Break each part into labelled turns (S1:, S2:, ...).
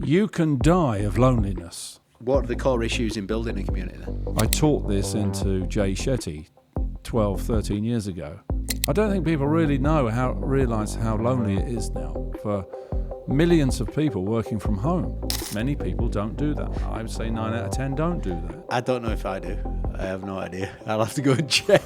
S1: You can die of loneliness.
S2: What are the core issues in building a community then?
S1: I taught this into Shetty 12, 13 years ago. I don't think people really realise how lonely it is now for millions of people working from home. Many people don't do that. I would say 9 out of 10 don't do that.
S2: I don't know if I do. I have no idea. I'll have to go and check.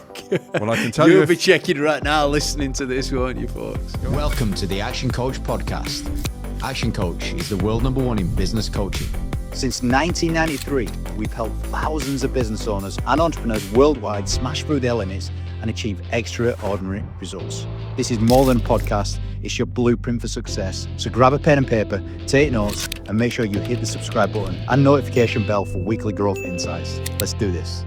S1: Well, I can tell you.
S2: You'll be checking right now listening to this, won't you, folks?
S3: Welcome to the Action Coach podcast. Action Coach is the world #1 in business coaching.
S4: Since 1993, we've helped thousands of business owners and entrepreneurs worldwide smash through their limits and achieve extraordinary results. This is more than a podcast, it's your blueprint for success. So grab a pen and paper, take notes, and make sure you hit the subscribe button and notification bell for weekly growth insights. Let's do this.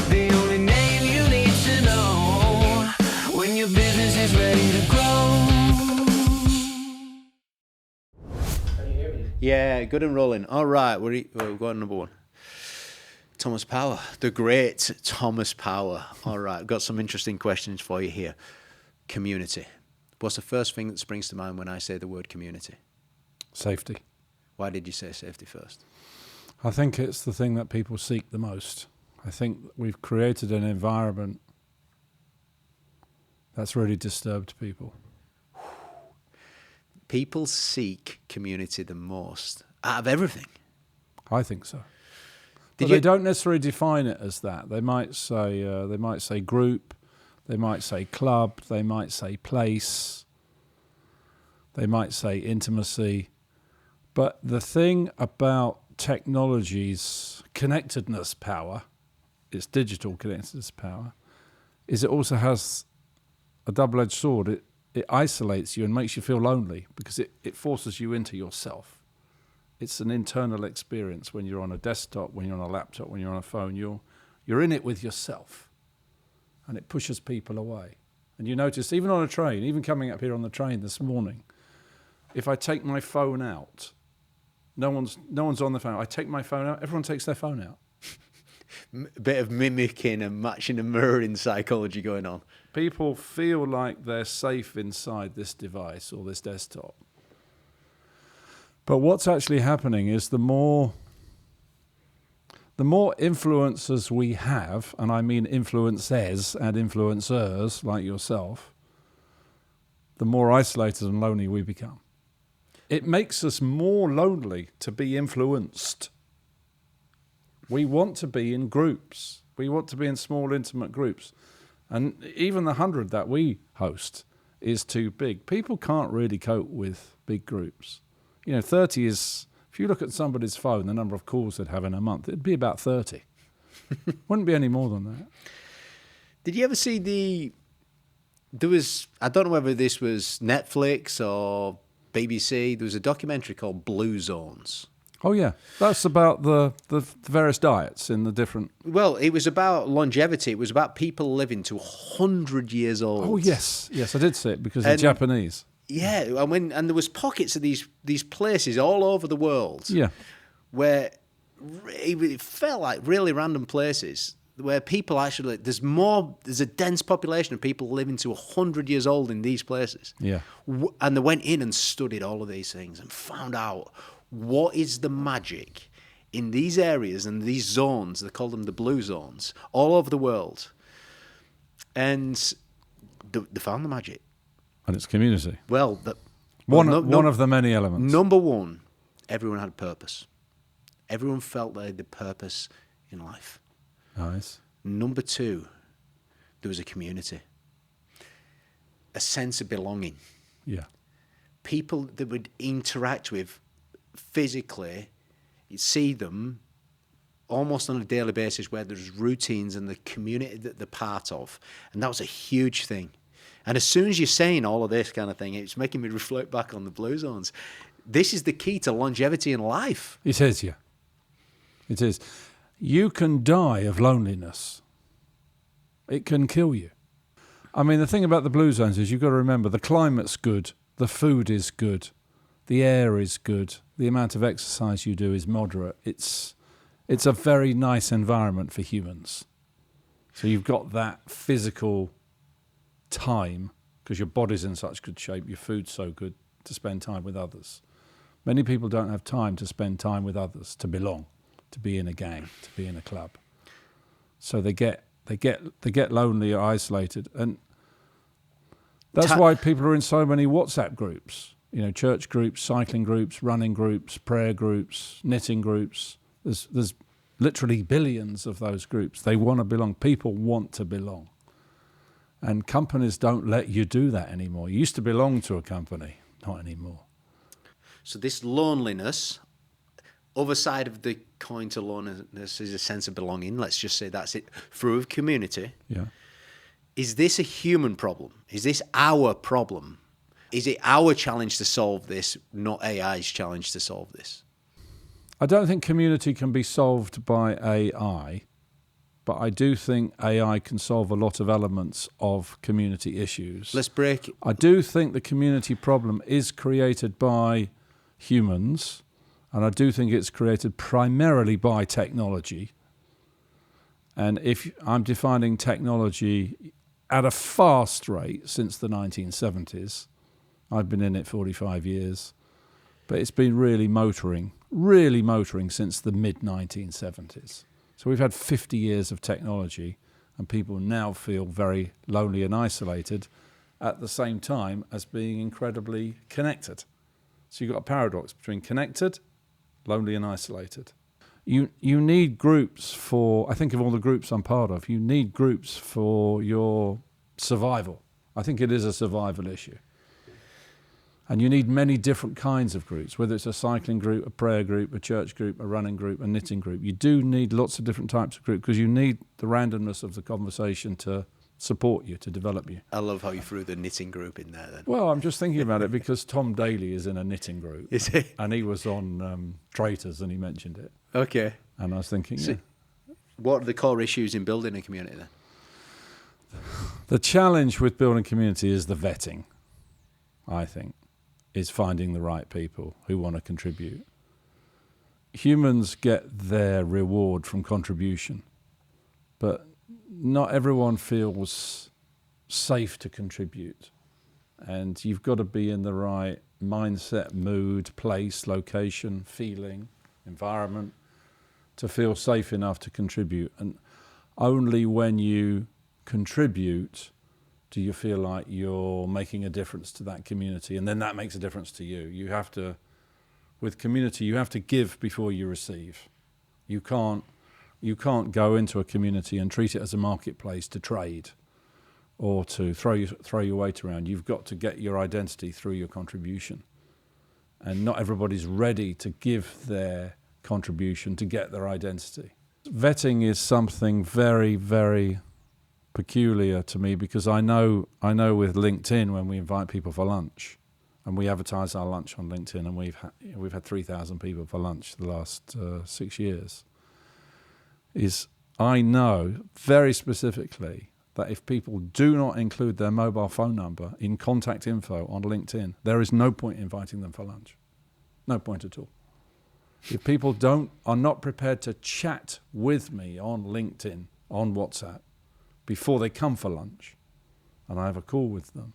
S5: The only name you need to know when your business is ready to grow.
S2: Yeah, good and rolling. All right, we've got number one. Thomas Power, the great Thomas Power. All right, I've got some interesting questions for you here. Community. What's the first thing that springs to mind when I say the word community?
S1: Safety.
S2: Why did you say safety first?
S1: I think it's the thing that people seek the most. I think we've created an environment that's really disturbed people.
S2: People seek community the most out of everything.
S1: I think so. But they don't necessarily define it as that. They might say group, they might say club, they might say place, they might say intimacy. But the thing about technology's connectedness power, its digital connectedness power, is it also has a double-edged sword. It isolates you and makes you feel lonely because it forces you into yourself. It's an internal experience when you're on a desktop, when you're on a laptop, when you're on a phone. You're in it with yourself, and it pushes people away. And you notice, even on a train, even coming up here on the train this morning, if I take my phone out, no one's on the phone. I take my phone out, everyone takes their phone out.
S2: A bit of mimicking and matching and mirroring psychology going on.
S1: People feel like they're safe inside this device or this desktop. But what's actually happening is the more influencers we have, and I mean influencers and influencers like yourself, the more isolated and lonely we become. It makes us more lonely to be influenced. We want to be in groups. We want to be in small, intimate groups. And even the 100 that we host is too big. People can't really cope with big groups. 30 is, if you look at somebody's phone, the number of calls they'd have in a month, it'd be about 30. Wouldn't be any more than that.
S2: Did you ever see I don't know whether this was Netflix or BBC, there was a documentary called Blue Zones.
S1: Oh, yeah. That's about the various diets in the different...
S2: Well, it was about longevity. It was about people living to 100 years old.
S1: Oh, yes. Yes, I did see it because they're Japanese.
S2: Yeah, and there was pockets of these places all over the world.
S1: Yeah.
S2: Where it felt like really random places where people actually... There's a dense population of people living to 100 years old in these places.
S1: Yeah.
S2: And they went in and studied all of these things and found out... what is the magic in these areas and these zones, they call them the blue zones, all over the world. And they found the magic.
S1: And it's community.
S2: Well,
S1: one of the many elements.
S2: Number one, everyone had purpose. Everyone felt they had the purpose in life.
S1: Nice.
S2: Number two, there was a community. A sense of belonging.
S1: Yeah.
S2: People that would interact with physically, you see them almost on a daily basis where there's routines and the community that they're part of. And that was a huge thing. And as soon as you're saying all of this kind of thing, it's making me reflect back on the blue zones. This is the key to longevity in life.
S1: It is, yeah. It is. You can die of loneliness. It can kill you. I mean, the thing about the blue zones is you've got to remember the climate's good, the food is good, the air is good, the amount of exercise you do is moderate. It's a very nice environment for humans. So you've got that physical time because your body's in such good shape, your food's so good to spend time with others. Many people don't have time to spend time with others, to belong, to be in a gang, to be in a club. So they get lonely or isolated, and that's why people are in so many WhatsApp groups. You know, church groups, cycling groups, running groups, prayer groups, knitting groups. There's literally billions of those groups. They want to belong. People want to belong. And companies don't let you do that anymore. You used to belong to a company, not anymore.
S2: So this loneliness, other side of the coin to loneliness is a sense of belonging. Let's just say that's it. Through a community.
S1: Yeah.
S2: Is this a human problem? Is this our problem? Is it our challenge to solve this, not AI's challenge to solve this?
S1: I don't think community can be solved by AI, but I do think AI can solve a lot of elements of community issues.
S2: Let's break it.
S1: I do think the community problem is created by humans, and I do think it's created primarily by technology. And if I'm defining technology at a fast rate since the 1970s, I've been in it 45 years, but it's been really motoring since the mid-1970s. So we've had 50 years of technology, and people now feel very lonely and isolated at the same time as being incredibly connected. So you've got a paradox between connected, lonely and isolated. You need groups for, I think of all the groups I'm part of, you need groups for your survival. I think it is a survival issue. And you need many different kinds of groups, whether it's a cycling group, a prayer group, a church group, a running group, a knitting group. You do need lots of different types of groups because you need the randomness of the conversation to support you, to develop you.
S2: I love how you threw the knitting group in there then.
S1: Well, I'm just thinking about it because Tom Daly is in a knitting group.
S2: Is he?
S1: And he was on Traitors and he mentioned it.
S2: Okay.
S1: And I was thinking,
S2: So, what are the core issues in building a community then?
S1: The challenge with building community is the vetting, I think, is finding the right people who want to contribute. Humans get their reward from contribution, but not everyone feels safe to contribute. And you've got to be in the right mindset, mood, place, location, feeling, environment to feel safe enough to contribute. And only when you contribute do you feel like you're making a difference to that community, and then that makes a difference to you. You have to, with community, you have to give before you receive. You can't go into a community and treat it as a marketplace to trade or to throw your weight around. You've got to get your identity through your contribution. And not everybody's ready to give their contribution to get their identity. Vetting is something very, very peculiar to me because I know with LinkedIn, when we invite people for lunch and we advertise our lunch on LinkedIn, and we've had 3,000 people for lunch the last 6 years, is I know very specifically that if people do not include their mobile phone number in contact info on LinkedIn, there is no point inviting them for lunch. No point at all. If people are not prepared to chat with me on LinkedIn, on WhatsApp, before they come for lunch, and I have a call with them,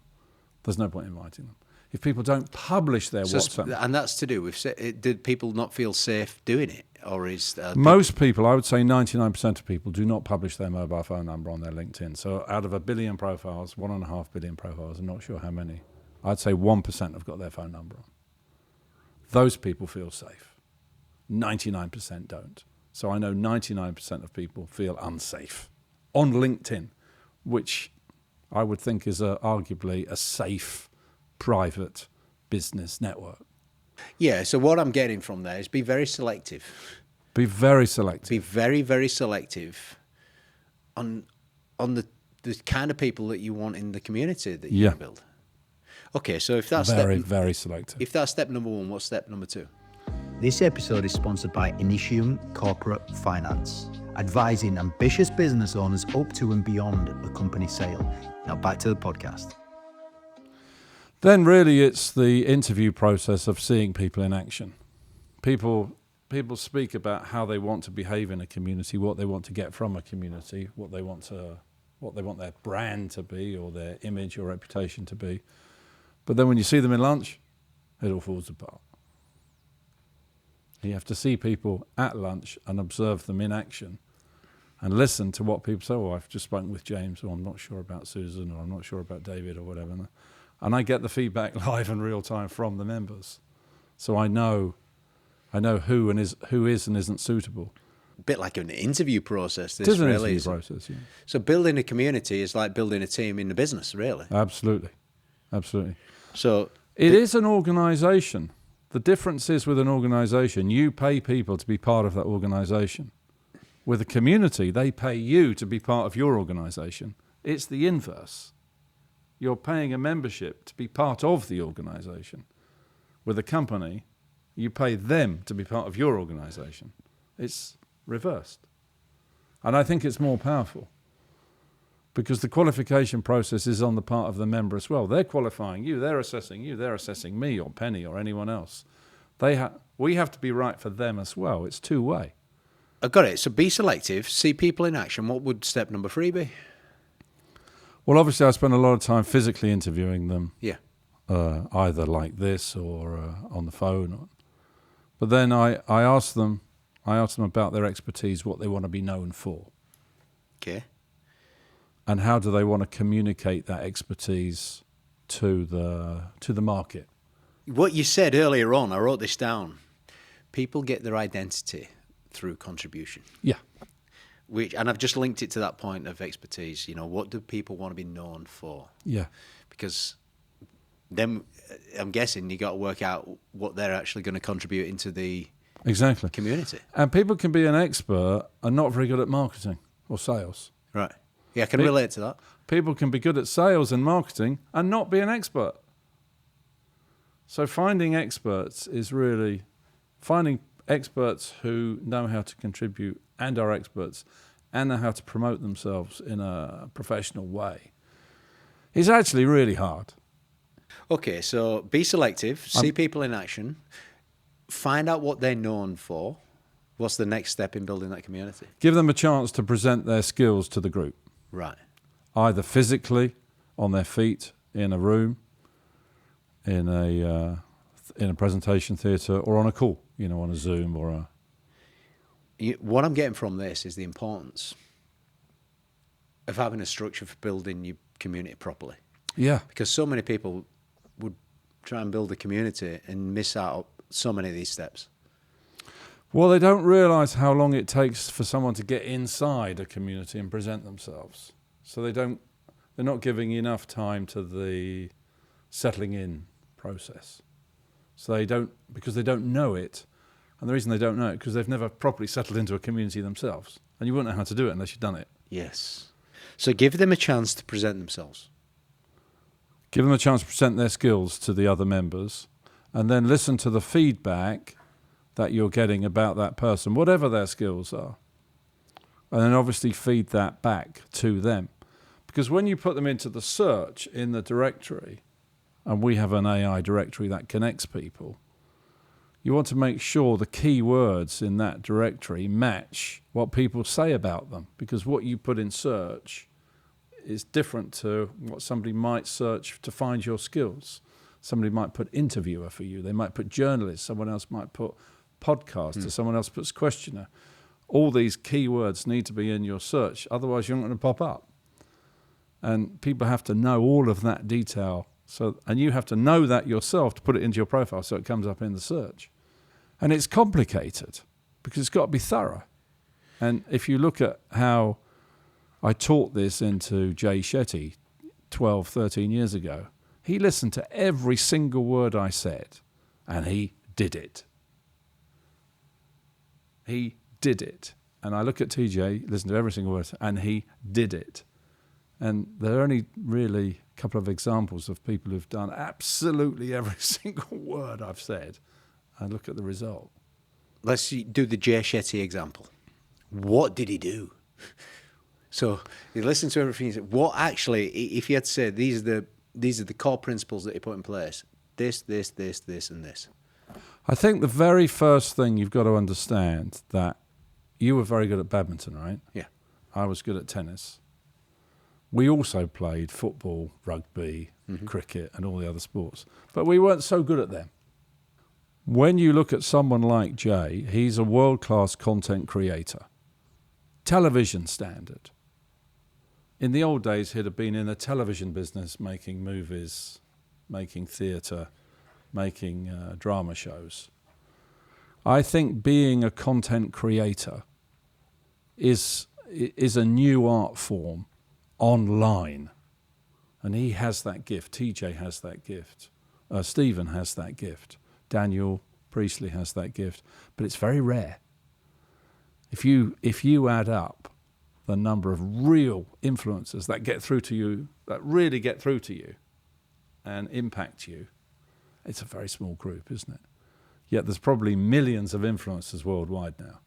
S1: there's no point inviting them. If people don't publish their WhatsApp...
S2: And that's to do with, did people not feel safe doing it? Or is...
S1: Most people, I would say 99% of people, do not publish their mobile phone number on their LinkedIn. So out of 1 billion profiles, 1.5 billion profiles, I'm not sure how many, I'd say 1% have got their phone number on. Those people feel safe. 99% don't. So I know 99% of people feel unsafe on LinkedIn, which I would think is arguably a safe, private business network.
S2: Yeah, so what I'm getting from there is be very selective.
S1: Be very selective.
S2: Be very, very selective on the kind of people that you want in the community that you build. Okay, so if that's
S1: very selective.
S2: If that's step number 1, what's step number 2?
S4: This episode is sponsored by Initium Corporate Finance, advising ambitious business owners up to and beyond a company sale. Now back to the podcast.
S1: Then really it's the interview process of seeing people in action. People speak about how they want to behave in a community, what they want to get from a community, what they want their brand to be, or their image or reputation to be. But then when you see them in lunch, it all falls apart. You have to see people at lunch and observe them in action and listen to what people say. Oh, I've just spoken with James, or I'm not sure about Susan, or I'm not sure about David, or whatever. And I get the feedback live and real time from the members. So I know who is and isn't suitable.
S2: A bit like an interview process.
S1: It is an interview process, yeah.
S2: So building a community is like building a team in the business, really.
S1: Absolutely.
S2: So
S1: it is an organisation. The difference is with an organisation, you pay people to be part of that organisation. With a community, they pay you to be part of your organisation. It's the inverse. You're paying a membership to be part of the organisation. With a company, you pay them to be part of your organisation. It's reversed. And I think it's more powerful because the qualification process is on the part of the member as well. They're qualifying you, they're assessing me or Penny or anyone else. We have to be right for them as well. It's two-way.
S2: I got it. So be selective, see people in action. What would step number 3 be?
S1: Well, obviously I spend a lot of time physically interviewing them.
S2: Yeah.
S1: Either like this or on the phone. But then I ask them about their expertise, what they want to be known for.
S2: Okay.
S1: And how do they want to communicate that expertise to the market?
S2: What you said earlier on, I wrote this down. People get their identity through contribution.
S1: Yeah.
S2: And I've just linked it to that point of expertise. What do people want to be known for?
S1: Yeah.
S2: Because then I'm guessing you got to work out what they're actually going to contribute into the community.
S1: And people can be an expert and not very good at marketing or sales.
S2: Right. Yeah, I can relate to that.
S1: People can be good at sales and marketing and not be an expert. So finding experts is really finding experts who know how to contribute and are experts and know how to promote themselves in a professional way is actually really hard.
S2: Okay, so be selective, see people in action, find out what they're known for. What's the next step in building that community?
S1: Give them a chance to present their skills to the group.
S2: Right.
S1: Either physically, on their feet, in a room, in a presentation theatre, or on a call, on a Zoom or a...
S2: What I'm getting from this is the importance of having a structure for building your community properly.
S1: Yeah.
S2: Because so many people would try and build a community and miss out so many of these steps.
S1: Well, they don't realise how long it takes for someone to get inside a community and present themselves. So they're not giving enough time to the settling in process. So because they don't know it, and the reason they don't know it because they've never properly settled into a community themselves. And you wouldn't know how to do it unless you've done it.
S2: Yes. So give them a chance to present themselves.
S1: Give them a chance to present their skills to the other members, and then listen to the feedback that you're getting about that person, whatever their skills are. And then obviously feed that back to them. Because when you put them into the search in the directory, and we have an AI directory that connects people, you want to make sure the key words in that directory match what people say about them. Because what you put in search is different to what somebody might search to find your skills. Somebody might put interviewer for you. They might put journalist. Someone else might put podcaster. Someone else puts questioner. All these keywords need to be in your search. Otherwise, you're not going to pop up. And people have to know all of that detail. And you have to know that yourself to put it into your profile so it comes up in the search. And it's complicated because it's got to be thorough. And if you look at how I taught this into Jay Shetty 12, 13 years ago, he listened to every single word I said and he did it. He did it. And I look at TJ, listen to every single word, and he did it. And there are only really a couple of examples of people who've done absolutely every single word I've said. And look at the result.
S2: Let's do the Jay Shetty example. What did he do? So you listen to everything. You say, what actually, if you had to say, these are the core principles that he put in place. This, and this.
S1: I think the very first thing you've got to understand that you were very good at badminton, right?
S2: Yeah.
S1: I was good at tennis. We also played football, rugby, cricket, and all the other sports. But we weren't so good at them. When you look at someone like Jay, he's a world-class content creator. Television standard. In the old days, he'd have been in the television business, making movies, making theatre, making drama shows. I think being a content creator is a new art form online. And he has that gift. TJ has that gift. Stephen has that gift. Daniel Priestley has that gift. But it's very rare. If you add up the number of real influencers that get through to you, that really get through to you and impact you, it's a very small group, isn't it? Yet there's probably millions of influencers worldwide now.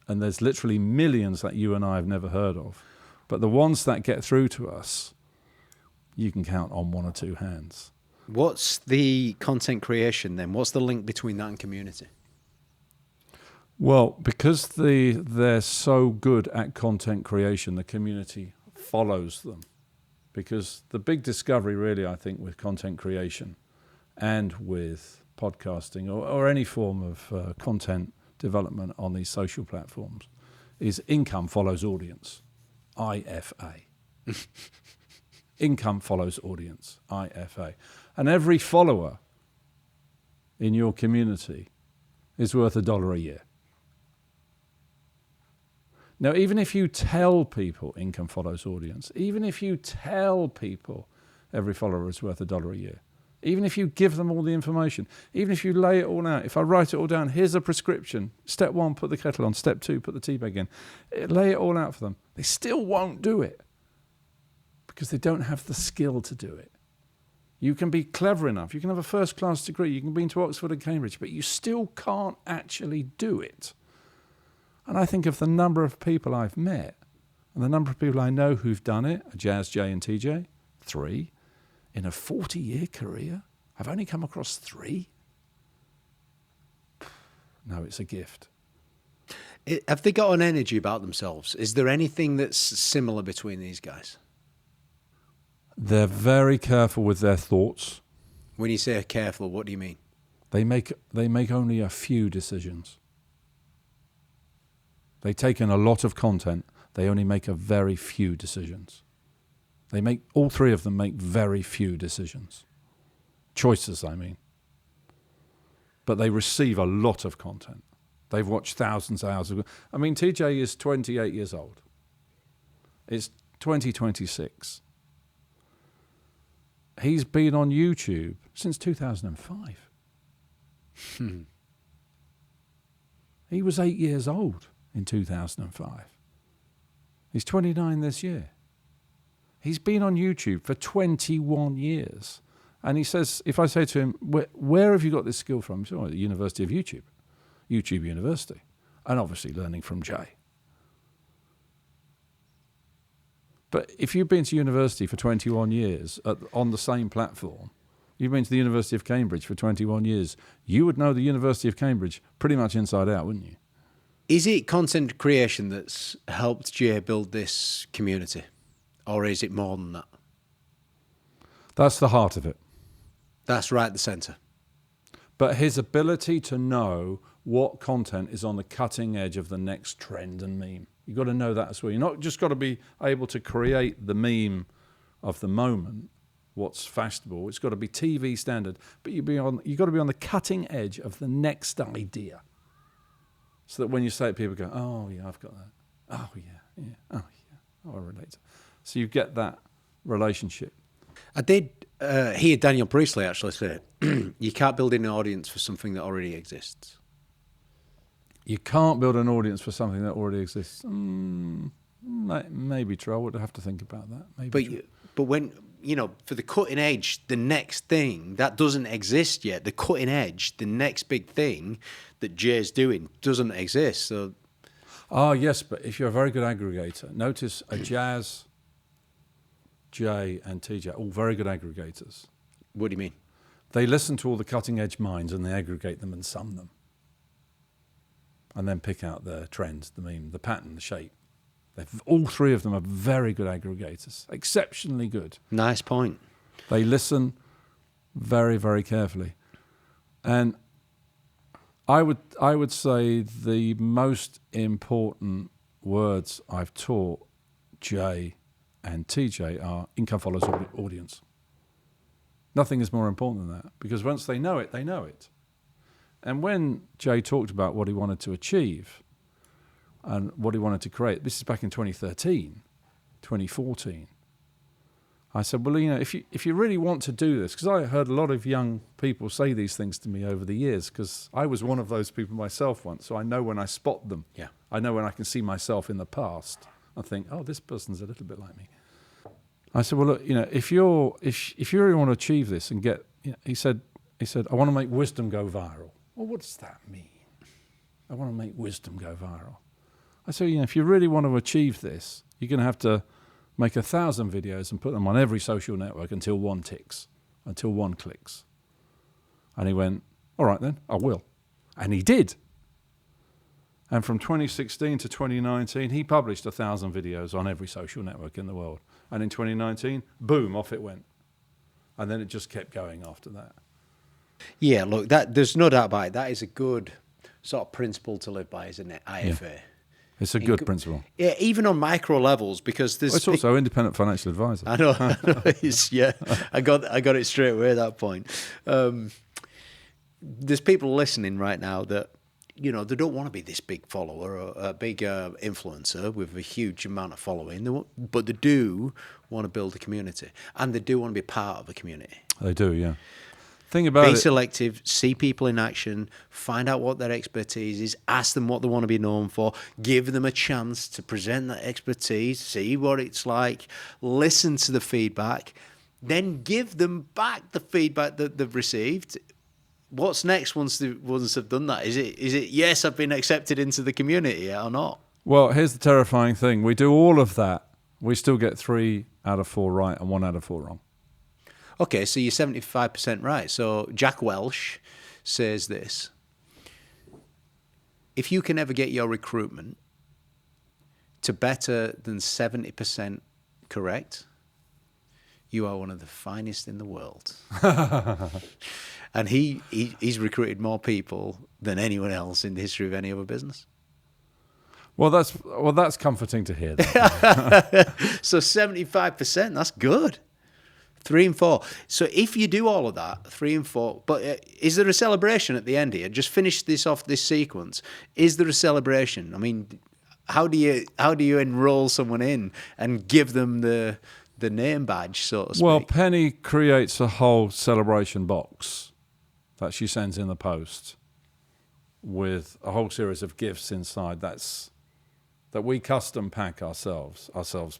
S1: And there's literally millions that you and I have never heard of. But the ones that get through to us, you can count on one or two hands.
S2: What's the content creation then? What's the link between that and community?
S1: Well, because they're so good at content creation, the community follows them. Because the big discovery really, I think, with content creation and with podcasting or any form of content development on these social platforms is income follows audience, IFA. Income follows audience, IFA. And every follower in your community is worth $1 a year. Now, even if you tell people income follows audience, even if you tell people every follower is worth $1 a year, even if you give them all the information, even if you lay it all out, if I write it all down, here's a prescription, step 1, put the kettle on, step 2, put the tea bag in, lay it all out for them, they still won't do it because they don't have the skill to do it. You can be clever enough, you can have a first-class degree, you can be into Oxford and Cambridge, but you still can't actually do it. And I think of the number of people I've met and the number of people I know who've done it, Jazz, Jay and TJ, 3. In a 40-year career, I've only come across 3. No, it's a gift.
S2: Have they got an energy about themselves? Is there anything that's similar between these guys?
S1: They're very careful with their thoughts.
S2: When you say careful, what do you mean?
S1: They make only a few decisions. They take in a lot of content. They only make a very few decisions. All 3 of them make very few decisions. Choices, I mean. But they receive a lot of content. They've watched thousands of hours of... I mean, TJ is 28 years old. It's 2026. He's been on YouTube since 2005. He was 8 years old in 2005. He's 29 this year. He's been on YouTube for 21 years. And he says, if I say to him, where have you got this skill from? He says, the University of YouTube University. And obviously learning from Jay. But if you've been to university for 21 years on the same platform, you've been to the University of Cambridge for 21 years, you would know the University of Cambridge pretty much inside out, wouldn't you?
S2: Is it content creation that's helped Jay build this community? Or is it more than that?
S1: That's the heart of it.
S2: That's right at the centre.
S1: But his ability to know what content is on the cutting edge of the next trend and meme. You've got to know that as well. You're not just got to be able to create the meme of the moment, what's fashionable. It's got to be TV standard. But you've got to be on the cutting edge of the next idea. So that when you say it, people go, oh, yeah, I've got that. Oh, yeah. Oh, yeah. Oh, I relate to it. So you get that relationship.
S2: I did hear Daniel Priestley actually say, you can't build an audience for something that already exists.
S1: You can't build an audience for something that already exists. Maybe true. I would have to think about that.
S2: But when, for the cutting edge, the next thing, that doesn't exist yet. The cutting edge, the next big thing that Jay's doing doesn't exist. So,
S1: yes, but if you're a very good aggregator, notice a Jazz, Jay and TJ, all very good aggregators.
S2: What do you mean?
S1: They listen to all the cutting edge minds and they aggregate them and sum them. And then pick out the trends, the meme, the pattern, the shape. All 3 of them are very good aggregators, exceptionally good.
S2: Nice point.
S1: They listen very, very carefully. And I would say the most important words I've taught Jay and TJ are income follows audience. Nothing is more important than that, because once they know it, they know it. And when Jay talked about what he wanted to achieve and what he wanted to create, this is back in 2013, 2014. I said, well, if you really want to do this, because I heard a lot of young people say these things to me over the years, because I was one of those people myself once, so I know when I spot them.
S2: Yeah.
S1: I know when I can see myself in the past. I think, oh, this person's a little bit like me. I said, well, look, if you really want to achieve this and get, he said, I want to make wisdom go viral. Well, what does that mean? I want to make wisdom go viral. I said, if you really want to achieve this, you're going to have to make 1,000 videos and put them on every social network until one ticks, until one clicks. And he went, all right then, I will. And he did. And from 2016 to 2019, he published 1,000 videos on every social network in the world. And in 2019, boom, off it went. And then it just kept going after that.
S2: Yeah, look, there's no doubt about it. That is a good sort of principle to live by, isn't it? IFA.
S1: Yeah. It's a good principle.
S2: Yeah, even on micro levels, because there's...
S1: It's also independent financial advisor.
S2: I know. Yeah, I got it straight away at that point. There's people listening right now that, they don't want to be this big follower or a big influencer with a huge amount of following, but they do want to build a community, and they do want to be part of a community.
S1: They do, yeah. Thing about
S2: Be selective, see people in action, find out what their expertise is, ask them what they want to be known for, give them a chance to present that expertise, see what it's like, listen to the feedback, then give them back the feedback that they've received. What's next once they've done that? Is it yes, I've been accepted into the community or not?
S1: Well, here's the terrifying thing. We do all of that. We still get 3 out of 4 right and 1 out of 4 wrong.
S2: Okay, so you're 75% right. So Jack Welch says this: if you can ever get your recruitment to better than 70% correct, you are one of the finest in the world. And he's recruited more people than anyone else in the history of any other business.
S1: Well, that's comforting to hear.
S2: So 75%, that's good. 3 and 4. So if you do all of that, 3 and 4, but is there a celebration at the end here? Just finish this off, this sequence. Is there a celebration? I mean, how do you enroll someone in and give them the name badge, so to speak?
S1: Well, Penny creates a whole celebration box that she sends in the post with a whole series of gifts inside. That we custom pack ourselves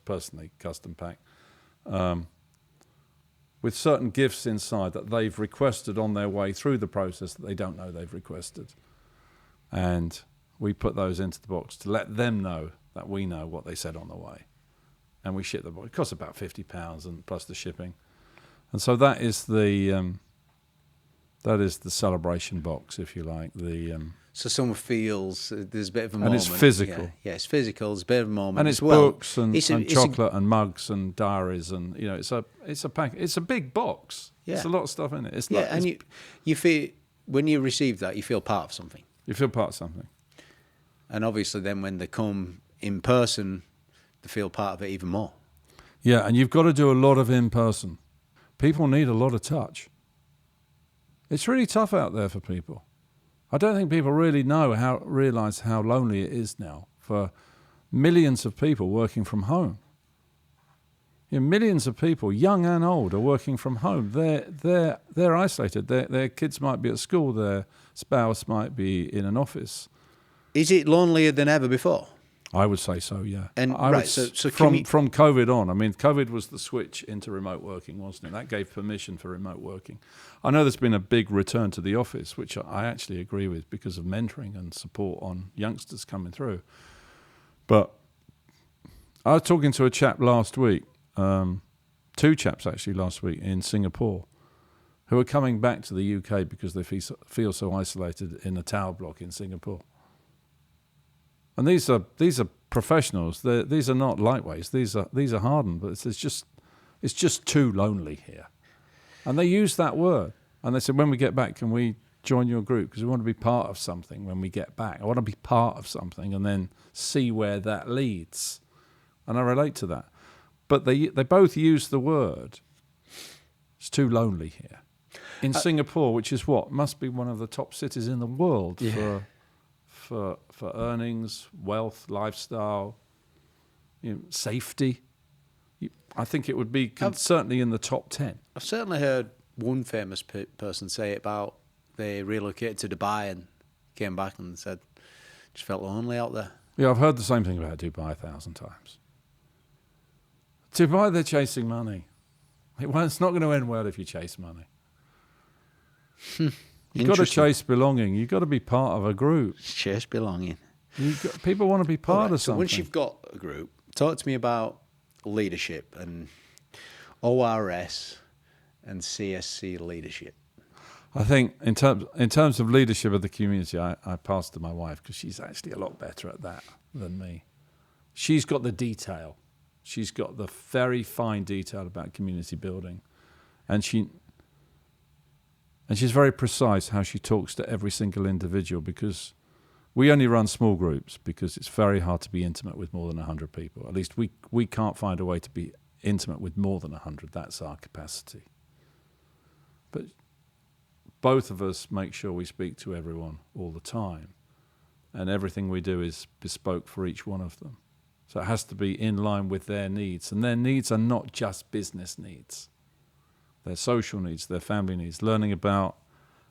S1: personally custom pack. With certain gifts inside that they've requested on their way through the process that they don't know they've requested. And we put those into the box to let them know that we know what they said on the way. And we ship the box. It costs about £50 and plus the shipping. And so that is the celebration box, if you like.
S2: So someone feels there's a bit of a
S1: moment. And it's physical.
S2: Yeah, it's physical. There's a bit of a moment.
S1: And it's books and chocolate and mugs and diaries and it's a pack. It's a big box.
S2: Yeah.
S1: It's a lot of stuff in it.
S2: And you feel when you receive that, you feel part of something.
S1: You feel part of something.
S2: And obviously, then when they come in person, they feel part of it even more.
S1: Yeah, and you've got to do a lot of in person. People need a lot of touch. It's really tough out there for people. I don't think people really realise how lonely it is now for millions of people working from home. Millions of people, young and old, are working from home. They're isolated. Their kids might be at school. Their spouse might be in an office.
S2: Is it lonelier than ever before?
S1: I would say so, yeah.
S2: And so
S1: from COVID on, I mean, COVID was the switch into remote working, wasn't it? That gave permission for remote working. I know there's been a big return to the office, which I actually agree with because of mentoring and support on youngsters coming through. But I was talking to a chap last week, 2 chaps actually last week in Singapore, who are coming back to the UK because they feel so isolated in a tower block in Singapore. And these are professionals. These are not lightweights. These are hardened. But it's just too lonely here. And they use that word. And they said, when we get back, can we join your group because we want to be part of something when we get back. I want to be part of something and then see where that leads. And I relate to that. But they both use the word, it's too lonely here. In Singapore, which is must be one of the top cities in the world for earnings, wealth, lifestyle, safety. I think it would be certainly in the top 10.
S2: I've certainly heard one famous person say about they relocated to Dubai and came back and said just felt lonely out there.
S1: Yeah, I've heard the same thing about Dubai 1,000 times. Dubai, they're chasing money. It's not going to end well if you chase money. You've got to chase belonging. You've got to be part of a group.
S2: Chase belonging.
S1: People want to be part of something.
S2: So once you've got a group, talk to me about leadership and ORS and CSC leadership.
S1: I think in terms of leadership of the community, I pass to my wife because she's actually a lot better at that than me. She's got the detail. She's got the very fine detail about community building. And she's very precise how she talks to every single individual, because we only run small groups because it's very hard to be intimate with more than 100 people. At least we can't find a way to be intimate with more than 100. That's our capacity. But both of us make sure we speak to everyone all the time, and everything we do is bespoke for each one of them. So it has to be in line with their needs, and their needs are not just business needs. Their social needs, their family needs, learning about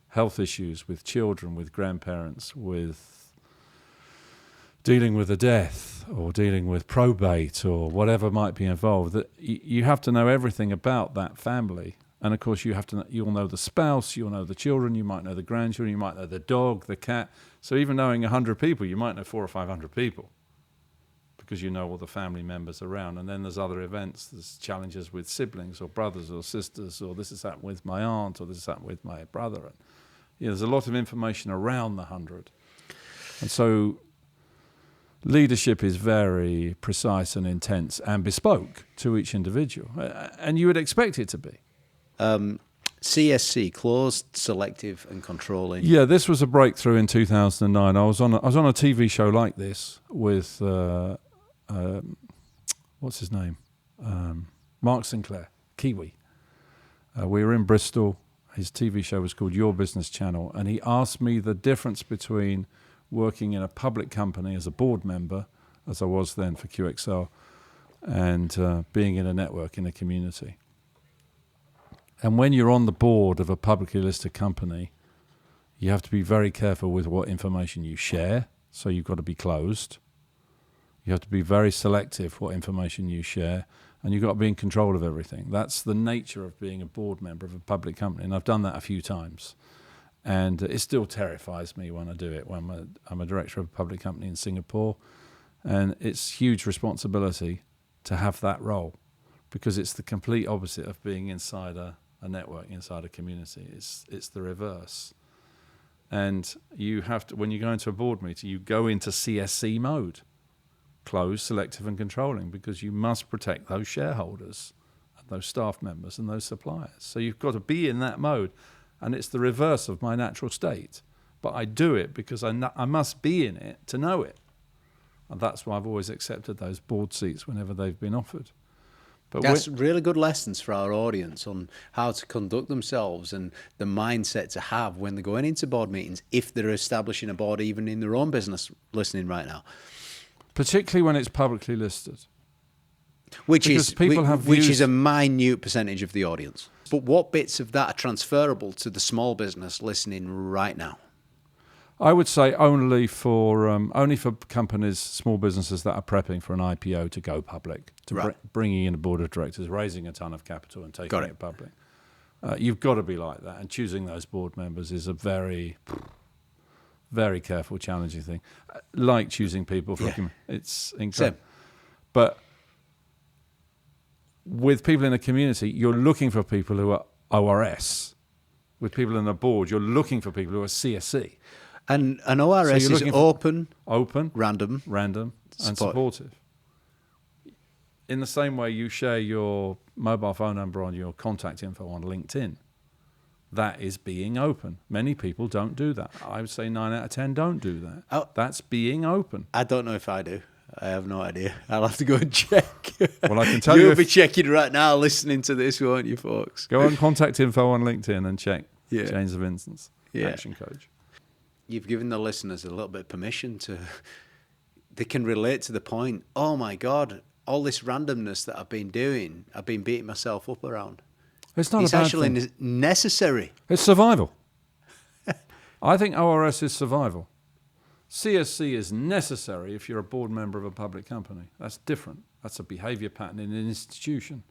S1: health issues with children, with grandparents, with dealing with a death or dealing with probate or whatever might be involved. That you have to know everything about that family. And of course you'll know the spouse, you'll know the children, you might know the grandchildren, you might know the dog, the cat. So even knowing 100 people, you might know 400 or 500 people, because you know all the family members around. And then there's other events, there's challenges with siblings or brothers or sisters, or this has happened with my aunt, or this has happened with my brother. And, there's a lot of information around the 100. And so leadership is very precise and intense and bespoke to each individual. And you would expect it to be.
S2: CSC, closed, selective and controlling.
S1: Yeah, this was a breakthrough in 2009. I was on a TV show like this with what's his name? Mark Sinclair, Kiwi. We were in Bristol. His TV show was called Your Business Channel, and he asked me the difference between working in a public company as a board member, as I was then for QXL, and being in a network in a community. And when you're on the board of a publicly listed company, you have to be very careful with what information you share. So you've got to be closed. You have to be very selective what information you share, and you've got to be in control of everything. That's the nature of being a board member of a public company, and I've done that a few times. And it still terrifies me when I do it. When I'm a director of a public company in Singapore, and it's huge responsibility to have that role, because it's the complete opposite of being inside a network, inside a community. It's the reverse. And you have to, when you go into a board meeting, you go into CSC mode, closed, selective and controlling, because you must protect those shareholders and those staff members and those suppliers. So you've got to be in that mode, and it's the reverse of my natural state. But I do it because I must be in it to know it. And that's why I've always accepted those board seats whenever they've been offered. But
S2: that's really good lessons for our audience on how to conduct themselves and the mindset to have when they're going into board meetings, if they're establishing a board even in their own business, listening right now.
S1: Particularly when it's publicly listed.
S2: Which is a minute percentage of the audience. But what bits of that are transferable to the small business listening right now?
S1: I would say only for companies, small businesses that are prepping for an IPO to go public, to bringing in a board of directors, raising a ton of capital and taking it public. You've got to be like that, and choosing those board members is a very, very careful, challenging thing. Like choosing people for it's incredible. But with people in a community, you're looking for people who are ORS. With people in the board, you're looking for people who are CSC.
S2: And an ORS is open, random,
S1: and supportive. In the same way you share your mobile phone number on your contact info on LinkedIn, That is being open. Many people don't do that. I would say 9 out of 10 don't do that.
S2: Oh.
S1: That's being open.
S2: I don't know if I do. I have no idea. I'll have to go and check.
S1: Well, I can tell you.
S2: You'll be checking right now, listening to this, won't you, folks?
S1: Go on contact info on LinkedIn and check James Vincent's Action Coach.
S2: You've given the listeners a little bit of permission to... They can relate to the point, oh my God, all this randomness that I've been doing, I've been beating myself up around.
S1: It's not
S2: It's
S1: a bad
S2: actually
S1: thing.
S2: necessary.
S1: It's survival. I think ORS is survival. CSC is necessary if you're a board member of a public company. That's different. That's a behavior pattern in an institution.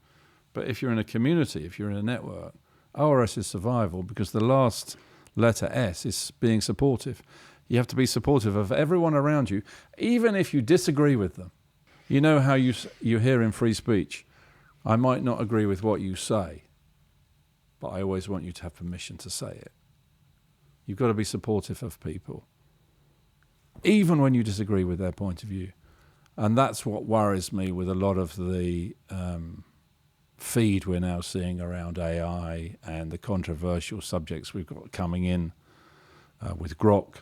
S1: But if you're in a community, if you're in a network, ORS is survival because the last letter S is being supportive. You have to be supportive of everyone around you, even if you disagree with them. You know how you hear in free speech, I might not agree with what you say, but I always want you to have permission to say it. You've got to be supportive of people, even when you disagree with their point of view. And that's what worries me with a lot of the feed we're now seeing around AI and the controversial subjects we've got coming in with Grok.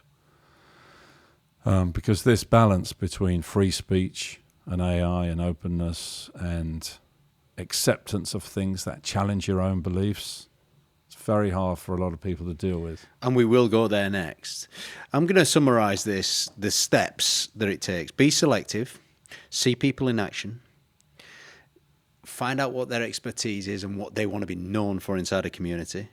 S1: Because this balance between free speech and AI and openness and acceptance of things that challenge your own beliefs, it's very hard for a lot of people to deal with.
S2: And we will go there next. I'm going to summarize the steps that it takes. Be selective, see people in action, find out what their expertise is and what they want to be known for inside a community,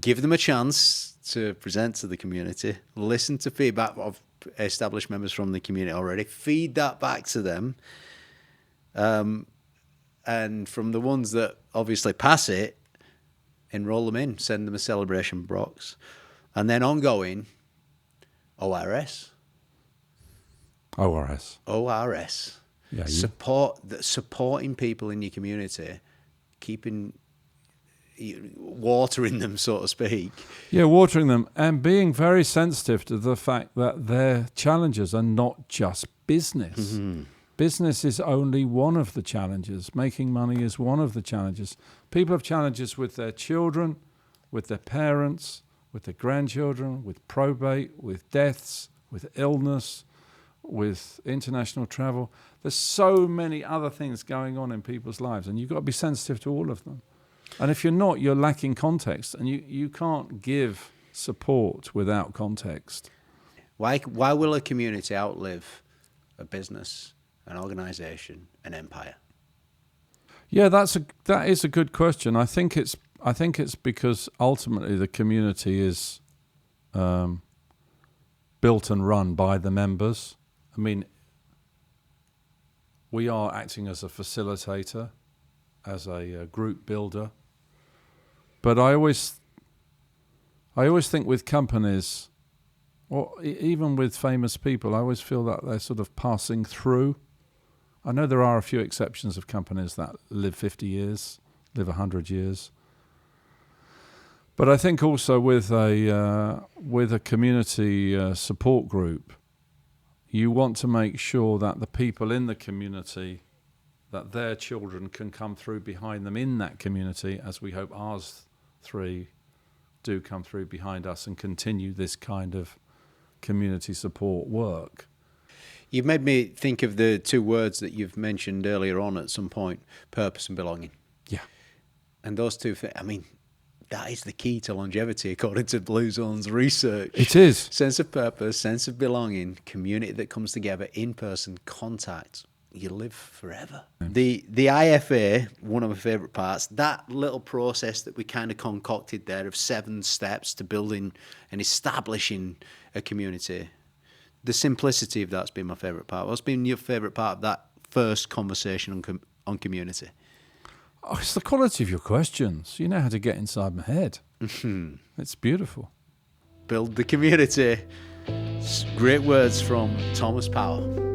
S2: give them a chance to present to the community, listen to feedback of established members from the community already, feed that back to them, and from the ones that obviously pass it, enroll them in, send them a celebration box, and then ongoing, ORS.
S1: Yeah,
S2: Supporting people in your community, watering them, so to speak.
S1: Yeah, watering them and being very sensitive to the fact that their challenges are not just business. Mm-hmm. Business is only one of the challenges. Making money is one of the challenges. People have challenges with their children, with their parents, with their grandchildren, with probate, with deaths, with illness, with international travel. There's so many other things going on in people's lives, and you've got to be sensitive to all of them. And if you're not, you're lacking context, and you can't give support without context.
S2: Why will a community outlive a business, an organization, an empire?
S1: Yeah, that is a good question. I think it's because ultimately the community is built and run by the members. I mean, we are acting as a facilitator, as a group builder. But I always think with companies, or even with famous people, I always feel that they're sort of passing through. I know there are a few exceptions of companies that live 50 years, live 100 years. But I think also with a community support group, you want to make sure that the people in the community, that their children can come through behind them in that community, as we hope ours three do come through behind us and continue this kind of community support work.
S2: You've made me think of the two words that you've mentioned earlier on at some point, purpose and belonging.
S1: Yeah.
S2: And those two, I mean, that is the key to longevity according to Blue Zone's research.
S1: It is.
S2: Sense of purpose, sense of belonging, community that comes together, in-person contact. You live forever. The IFA, one of my favourite parts, that little process that we kind of concocted there of 7 steps to building and establishing a community. The simplicity of that's been my favourite part. What's been your favourite part of that first conversation on community?
S1: Oh, it's the quality of your questions. You know how to get inside my head. Mm-hmm. It's beautiful.
S2: Build the community. Great words from Thomas Power.